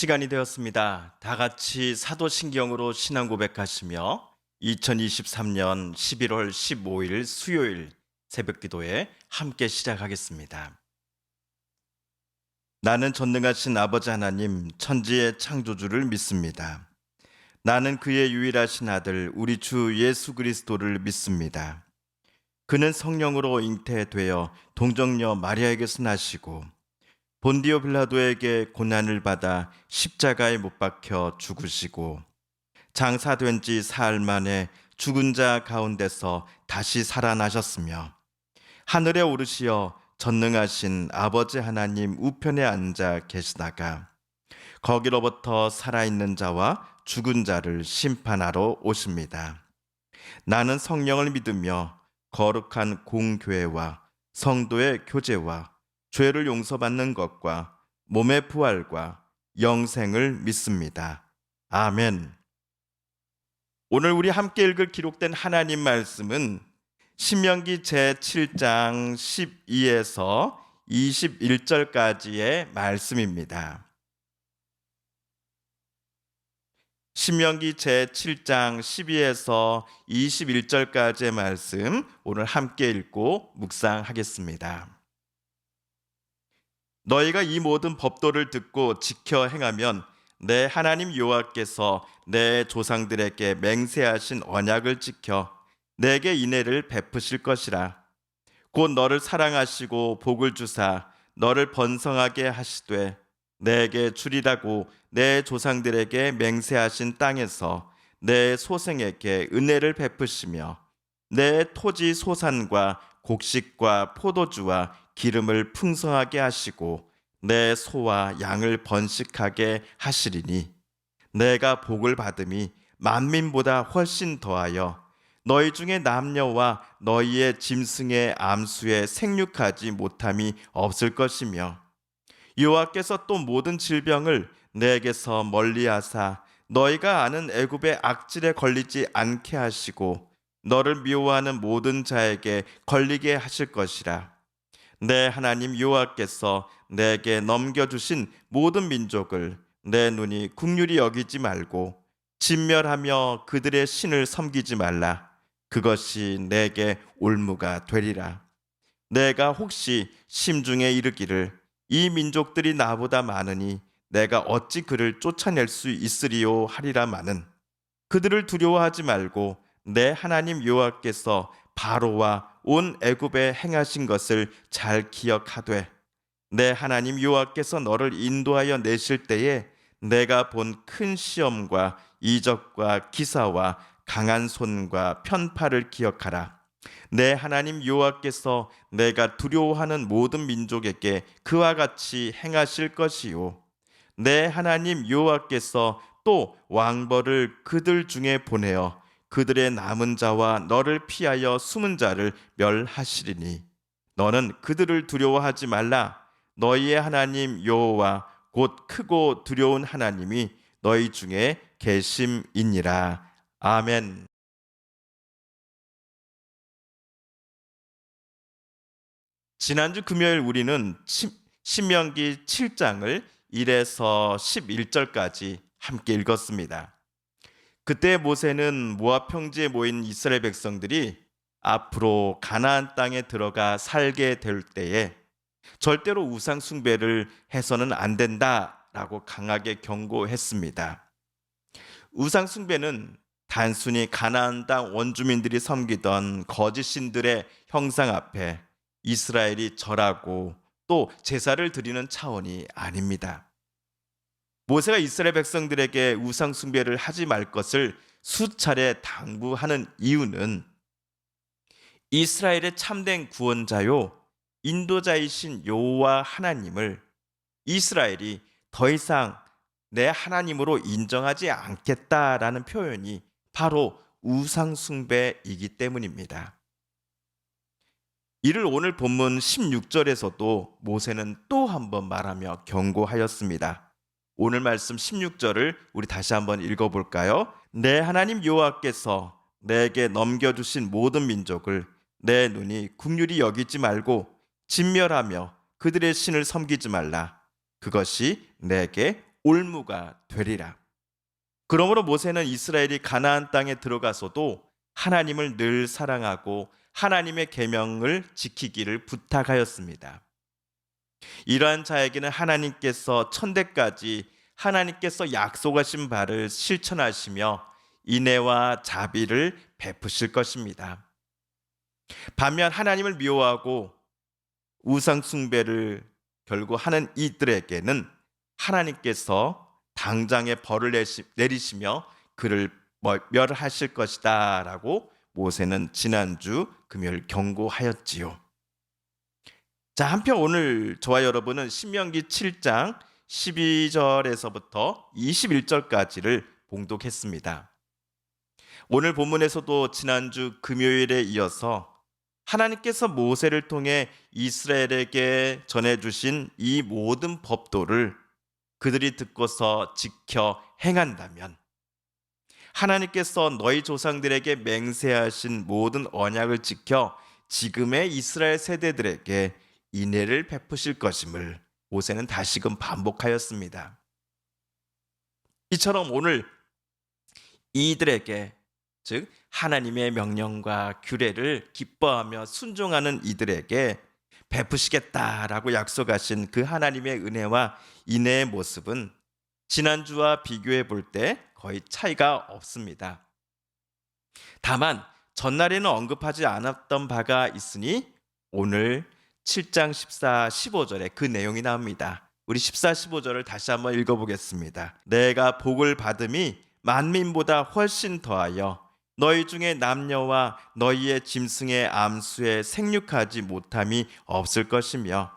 시간이 되었습니다. 다 같이 사도신경으로 신앙 고백하시며 2023년 11월 15일 수요일 새벽기도에 함께 시작하겠습니다. 나는 전능하신 아버지 하나님 천지의 창조주를 믿습니다. 나는 그의 유일하신 아들 우리 주 예수 그리스도를 믿습니다. 그는 성령으로 잉태되어 동정녀 마리아에게서 나시고 본디오 빌라도에게 고난을 받아 십자가에 못 박혀 죽으시고 장사된 지 사흘 만에 죽은 자 가운데서 다시 살아나셨으며 하늘에 오르시어 전능하신 아버지 하나님 우편에 앉아 계시다가 거기로부터 살아있는 자와 죽은 자를 심판하러 오십니다. 나는 성령을 믿으며 거룩한 공교회와 성도의 교제와 죄를 용서받는 것과 몸의 부활과 영생을 믿습니다. 아멘. 오늘 우리 함께 읽을 기록된 하나님 말씀은 신명기 제7장 12에서 21절까지의 말씀입니다. 신명기 제7장 12에서 21절까지의 말씀 오늘 함께 읽고 묵상하겠습니다. 너희가 이 모든 법도를 듣고 지켜 행하면 내 하나님 여호와께서 내 조상들에게 맹세하신 언약을 지켜 내게 인애를 베푸실 것이라. 곧 너를 사랑하시고 복을 주사 너를 번성하게 하시되 내게 주리라고 내 조상들에게 맹세하신 땅에서 내 소생에게 은혜를 베푸시며 내 토지 소산과 곡식과 포도주와 기름을 풍성하게 하시고 내 소와 양을 번식하게 하시리니 내가 복을 받음이 만민보다 훨씬 더하여 너희 중에 남녀와 너희의 짐승의 암수에 생육하지 못함이 없을 것이며 여호와께서 또 모든 질병을 내게서 멀리하사 너희가 아는 애굽의 악질에 걸리지 않게 하시고 너를 미워하는 모든 자에게 걸리게 하실 것이라. 내 하나님 여호와께서 내게 넘겨주신 모든 민족을 내 눈이 긍휼히 여기지 말고 진멸하며 그들의 신을 섬기지 말라. 그것이 내게 올무가 되리라. 내가 혹시 심중에 이르기를 이 민족들이 나보다 많으니 내가 어찌 그를 쫓아낼 수 있으리요 하리라마는 그들을 두려워하지 말고 내 하나님 여호와께서 바로와 온 애굽에 행하신 것을 잘 기억하되 내 하나님 여호와께서 너를 인도하여 내실 때에 내가 본 큰 시험과 이적과 기사와 강한 손과 편팔을 기억하라. 내 하나님 여호와께서 내가 두려워하는 모든 민족에게 그와 같이 행하실 것이요 내 하나님 여호와께서 또 왕벌을 그들 중에 보내어 그들의 남은 자와 너를 피하여 숨은 자를 멸하시리니 너는 그들을 두려워하지 말라. 너희의 하나님 여호와 곧 크고 두려운 하나님이 너희 중에 계심이니라. 아멘. 지난주 금요일 우리는 신명기 7장을 1에서 11절까지 함께 읽었습니다. 그때 모세는 모압 평지에 모인 이스라엘 백성들이 앞으로 가나안 땅에 들어가 살게 될 때에 절대로 우상 숭배를 해서는 안 된다라고 강하게 경고했습니다. 우상 숭배는 단순히 가나안 땅 원주민들이 섬기던 거짓 신들의 형상 앞에 이스라엘이 절하고 또 제사를 드리는 차원이 아닙니다. 모세가 이스라엘 백성들에게 우상 숭배를 하지 말 것을 수차례 당부하는 이유는 이스라엘의 참된 구원자요 인도자이신 여호와 하나님을 이스라엘이 더 이상 내 하나님으로 인정하지 않겠다라는 표현이 바로 우상 숭배이기 때문입니다. 이를 오늘 본문 16절에서도 모세는 또 한 번 말하며 경고하였습니다. 오늘 말씀 16절을 우리 다시 한번 읽어볼까요? 내 하나님 여호와께서 내게 넘겨주신 모든 민족을 내 눈이 긍휼히 여기지 말고 진멸하며 그들의 신을 섬기지 말라. 그것이 내게 올무가 되리라. 그러므로 모세는 이스라엘이 가나안 땅에 들어가서도 하나님을 늘 사랑하고 하나님의 계명을 지키기를 부탁하였습니다. 이러한 자에게는 하나님께서 천대까지 하나님께서 약속하신 바를 실천하시며 인애와 자비를 베푸실 것입니다. 반면 하나님을 미워하고 우상 숭배를 결국 하는 이들에게는 하나님께서 당장의 벌을 내리시며 그를 멸하실 것이다 라고 모세는 지난주 금요일 경고하였지요. 자, 한편 오늘 저와 여러분은 신명기 7장 12절에서부터 21절까지를 봉독했습니다. 오늘 본문에서도 지난주 금요일에 이어서 하나님께서 모세를 통해 이스라엘에게 전해주신 이 모든 법도를 그들이 듣고서 지켜 행한다면 하나님께서 너희 조상들에게 맹세하신 모든 언약을 지켜 지금의 이스라엘 세대들에게 인애를 베푸실 것임을 모세는 다시금 반복하였습니다. 이처럼 오늘 이들에게, 즉 하나님의 명령과 규례를 기뻐하며 순종하는 이들에게 베푸시겠다라고 약속하신 그 하나님의 은혜와 인애의 모습은 지난주와 비교해 볼 때 거의 차이가 없습니다. 다만 전날에는 언급하지 않았던 바가 있으니 오늘 7장 14, 15절에 그 내용이 나옵니다. 우리 14, 15절을 다시 한번 읽어보겠습니다. 내가 복을 받음이 만민보다 훨씬 더하여 너희 중에 남녀와 너희의 짐승의 암수에 생육하지 못함이 없을 것이며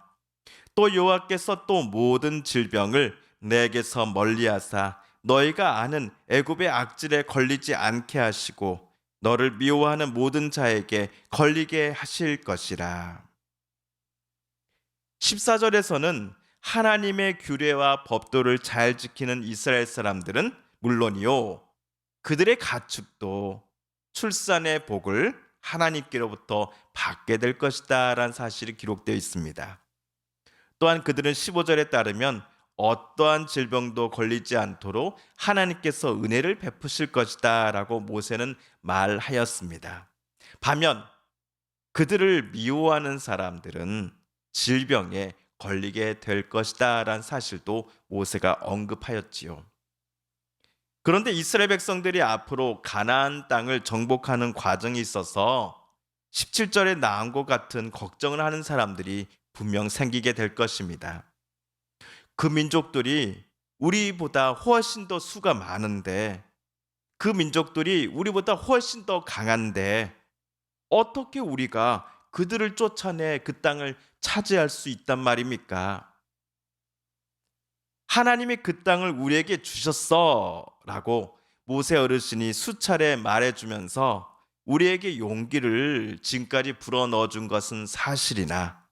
또 여호와께서 또 모든 질병을 내게서 멀리하사 너희가 아는 애굽의 악질에 걸리지 않게 하시고 너를 미워하는 모든 자에게 걸리게 하실 것이라. 14절에서는 하나님의 규례와 법도를 잘 지키는 이스라엘 사람들은 물론이요, 그들의 가축도 출산의 복을 하나님께로부터 받게 될 것이다 라는 사실이 기록되어 있습니다. 또한 그들은 15절에 따르면 어떠한 질병도 걸리지 않도록 하나님께서 은혜를 베푸실 것이다 라고 모세는 말하였습니다. 반면 그들을 미워하는 사람들은 질병에 걸리게 될 것이다 라는 사실도 모세가 언급하였지요. 그런데 이스라엘 백성들이 앞으로 가나안 땅을 정복하는 과정이 있어서 17절에 나온 것 같은 걱정을 하는 사람들이 분명 생기게 될 것입니다. 그 민족들이 우리보다 훨씬 더 수가 많은데, 그 민족들이 우리보다 훨씬 더 강한데 어떻게 우리가 그들을 쫓아내 그 땅을 차지할 수 있단 말입니까? 하나님이 그 땅을 우리에게 주셨어 라고 모세 어르신이 수차례 말해주면서 우리에게 용기를 지금까지 불어넣어 준 것은 사실이나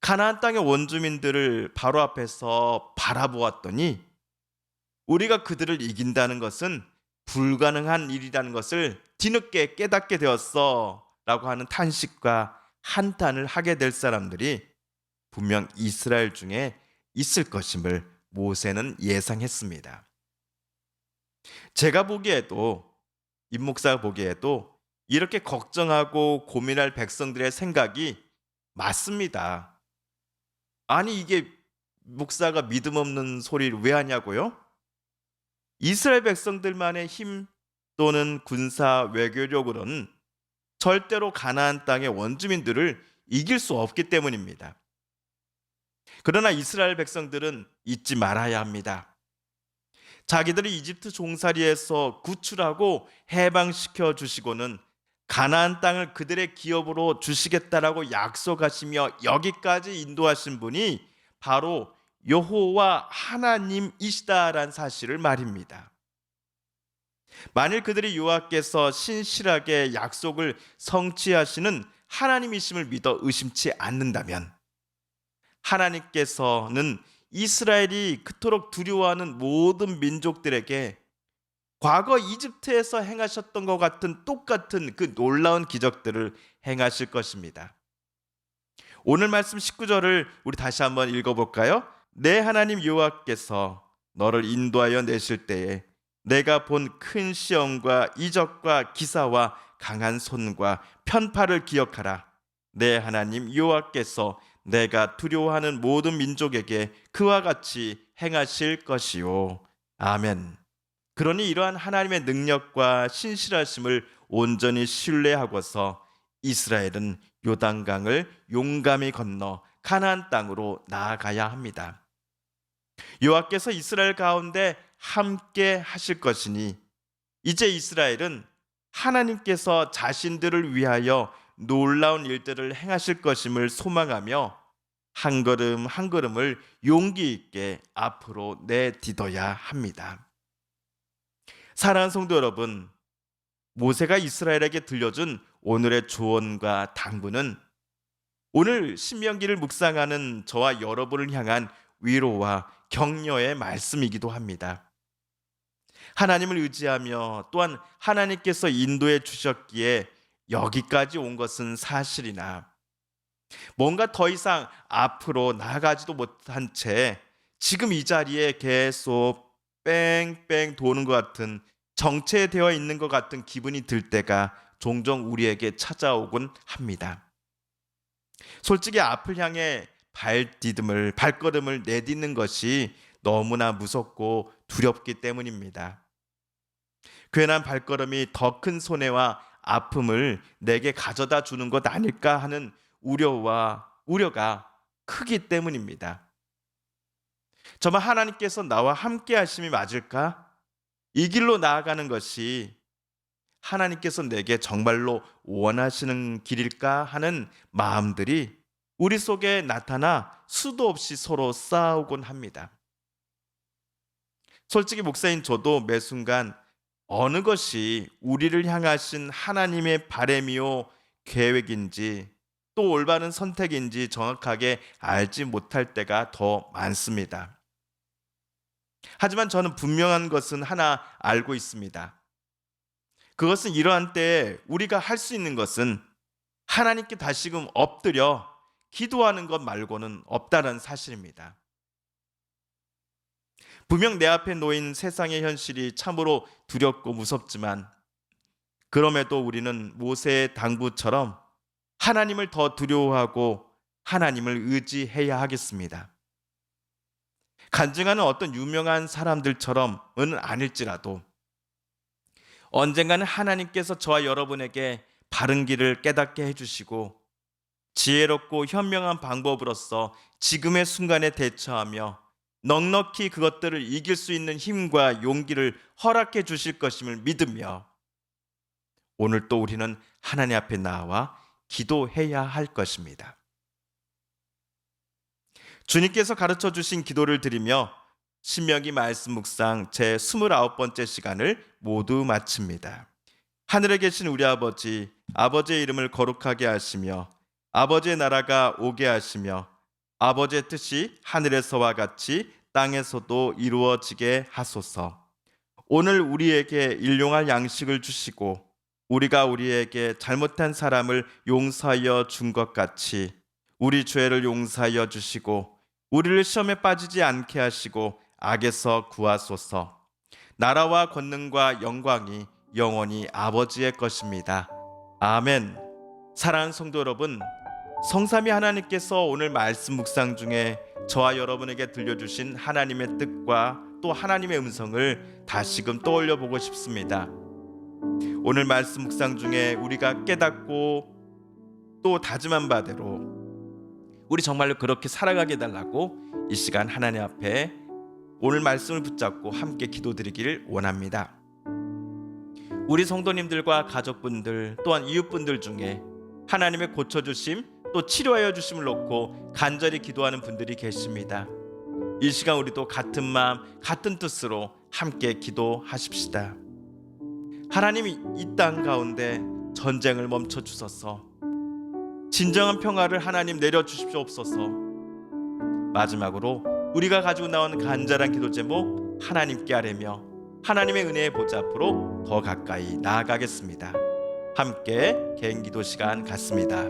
가나안 땅의 원주민들을 바로 앞에서 바라보았더니 우리가 그들을 이긴다는 것은 불가능한 일이라는 것을 뒤늦게 깨닫게 되었어 라고 하는 탄식과 한탄을 하게 될 사람들이 분명 이스라엘 중에 있을 것임을 모세는 예상했습니다. 제가 보기에도, 임 목사가 보기에도 이렇게 걱정하고 고민할 백성들의 생각이 맞습니다. 아니, 이게 목사가 믿음 없는 소리를 왜 하냐고요? 이스라엘 백성들만의 힘 또는 군사 외교력으로는 절대로 가나안 땅의 원주민들을 이길 수 없기 때문입니다. 그러나 이스라엘 백성들은 잊지 말아야 합니다. 자기들이 이집트 종살이에서 구출하고 해방시켜 주시고는 가나안 땅을 그들의 기업으로 주시겠다라고 약속하시며 여기까지 인도하신 분이 바로 여호와 하나님이시다라는 사실을 말입니다. 만일 그들이 여호와께서 신실하게 약속을 성취하시는 하나님이심을 믿어 의심치 않는다면 하나님께서는 이스라엘이 그토록 두려워하는 모든 민족들에게 과거 이집트에서 행하셨던 것 같은 똑같은 그 놀라운 기적들을 행하실 것입니다. 오늘 말씀 19절을 우리 다시 한번 읽어볼까요? 내 하나님 여호와께서 너를 인도하여 내실 때에 내가 본 큰 시험과 이적과 기사와 강한 손과 편팔을 기억하라. 내 하나님 여호와께서 내가 두려워하는 모든 민족에게 그와 같이 행하실 것이요. 아멘. 그러니 이러한 하나님의 능력과 신실하심을 온전히 신뢰하고서 이스라엘은 요단강을 용감히 건너 가나안 땅으로 나아가야 합니다. 여호와께서 이스라엘 가운데 함께 하실 것이니 이제 이스라엘은 하나님께서 자신들을 위하여 놀라운 일들을 행하실 것임을 소망하며 한 걸음 한 걸음을 용기 있게 앞으로 내딛어야 합니다. 사랑하는 성도 여러분, 모세가 이스라엘에게 들려준 오늘의 조언과 당부는 오늘 신명기를 묵상하는 저와 여러분을 향한 위로와 격려의 말씀이기도 합니다. 하나님을 의지하며 또한 하나님께서 인도해 주셨기에 여기까지 온 것은 사실이나 뭔가 더 이상 앞으로 나아가지도 못한 채 지금 이 자리에 계속 뺑뺑 도는 것 같은, 정체되어 있는 것 같은 기분이 들 때가 종종 우리에게 찾아오곤 합니다. 솔직히 앞을 향해 발걸음을 내딛는 것이 너무나 무섭고 두렵기 때문입니다. 괜한 발걸음이 더 큰 손해와 아픔을 내게 가져다 주는 것 아닐까 하는 우려가 크기 때문입니다. 정말 하나님께서 나와 함께 하심이 맞을까? 이 길로 나아가는 것이 하나님께서 내게 정말로 원하시는 길일까 하는 마음들이 우리 속에 나타나 수도 없이 서로 싸우곤 합니다. 솔직히 목사인 저도 매 순간 어느 것이 우리를 향하신 하나님의 바램이요 계획인지 또 올바른 선택인지 정확하게 알지 못할 때가 더 많습니다. 하지만 저는 분명한 것은 하나 알고 있습니다. 그것은 이러한 때에 우리가 할 수 있는 것은 하나님께 다시금 엎드려 기도하는 것 말고는 없다는 사실입니다. 분명 내 앞에 놓인 세상의 현실이 참으로 두렵고 무섭지만 그럼에도 우리는 모세의 당부처럼 하나님을 더 두려워하고 하나님을 의지해야 하겠습니다. 간증하는 어떤 유명한 사람들처럼은 아닐지라도 언젠가는 하나님께서 저와 여러분에게 바른 길을 깨닫게 해주시고 지혜롭고 현명한 방법으로서 지금의 순간에 대처하며 넉넉히 그것들을 이길 수 있는 힘과 용기를 허락해 주실 것임을 믿으며 오늘 또 우리는 하나님 앞에 나와 기도해야 할 것입니다. 주님께서 가르쳐 주신 기도를 드리며 신명기 말씀 묵상 제 29번째 시간을 모두 마칩니다. 하늘에 계신 우리 아버지, 아버지의 이름을 거룩하게 하시며 아버지의 나라가 오게 하시며 아버지의 뜻이 하늘에서와 같이 땅에서도 이루어지게 하소서. 오늘 우리에게 일용할 양식을 주시고 우리가 우리에게 잘못한 사람을 용서하여 준 것 같이 우리 죄를 용서하여 주시고 우리를 시험에 빠지지 않게 하시고 악에서 구하소서. 나라와 권능과 영광이 영원히 아버지의 것입니다. 아멘. 사랑하는 성도 여러분, 성삼위 하나님께서 오늘 말씀 묵상 중에 저와 여러분에게 들려주신 하나님의 뜻과 또 하나님의 음성을 다시금 떠올려 보고 싶습니다. 오늘 말씀 묵상 중에 우리가 깨닫고 또 다짐한 바대로 우리 정말로 그렇게 살아가게 해달라고 이 시간 하나님 앞에 오늘 말씀을 붙잡고 함께 기도드리기를 원합니다. 우리 성도님들과 가족분들 또한 이웃분들 중에 하나님의 고쳐주심 또 치료하여 주심을 놓고 간절히 기도하는 분들이 계십니다. 이 시간 우리도 같은 마음 같은 뜻으로 함께 기도하십시다. 하나님이 이 땅 가운데 전쟁을 멈춰 주소서. 진정한 평화를 하나님 내려주십시옵소서. 마지막으로 우리가 가지고 나온 간절한 기도 제목 하나님께 아뢰며 하나님의 은혜의 보좌 앞으로 더 가까이 나아가겠습니다. 함께 개인 기도 시간 갖습니다.